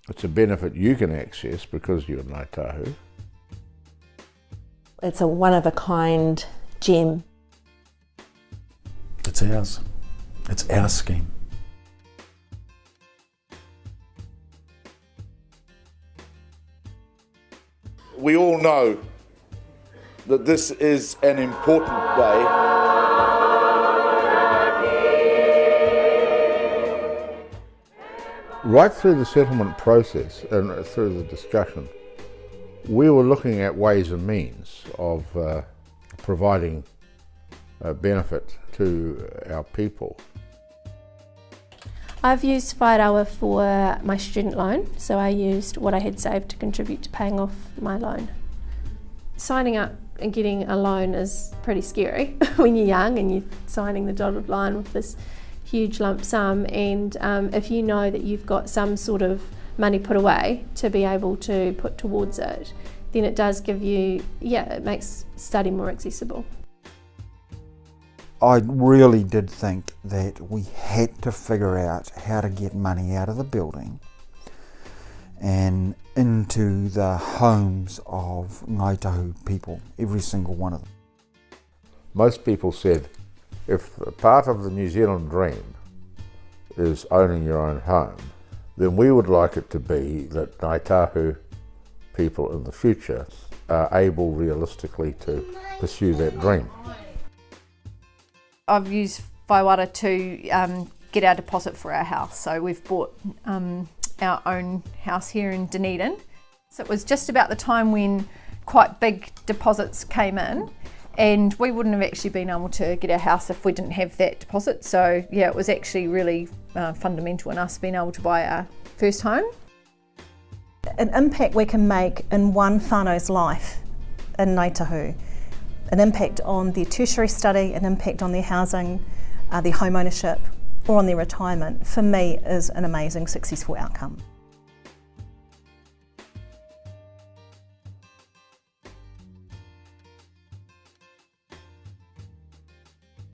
It's a benefit you can access because you're Ngāi Tahu. It's a one-of-a-kind gem. It's ours. It's our scheme. We all know that this is an important day. Right through the settlement process and through the discussion, we were looking at ways and means of providing benefit to our people. I've used Whai Rawa for my student loan, so I used what I had saved to contribute to paying off my loan. Signing up and getting a loan is pretty scary when you're young and you're signing the dotted line with this huge lump sum, and if you know that you've got some sort of money put away to be able to put towards it, then it does give you, it makes study more accessible. I really did think that we had to figure out how to get money out of the building and into the homes of Ngāi Tahu people, every single one of them. Most people said, if a part of the New Zealand dream is owning your own home, then we would like it to be that Ngāi Tahu people in the future are able realistically to pursue that dream. I've used Whai Rawa to get our deposit for our house. So we've bought our own house here in Dunedin. So it was just about the time when quite big deposits came in, and we wouldn't have actually been able to get our house if we didn't have that deposit. So yeah, it was actually really fundamental in us being able to buy our first home. An impact we can make in one whānau's life in Ngāi Tahu, an impact on their tertiary study, an impact on their housing, their home ownership, or on their retirement, for me is an amazing, successful outcome.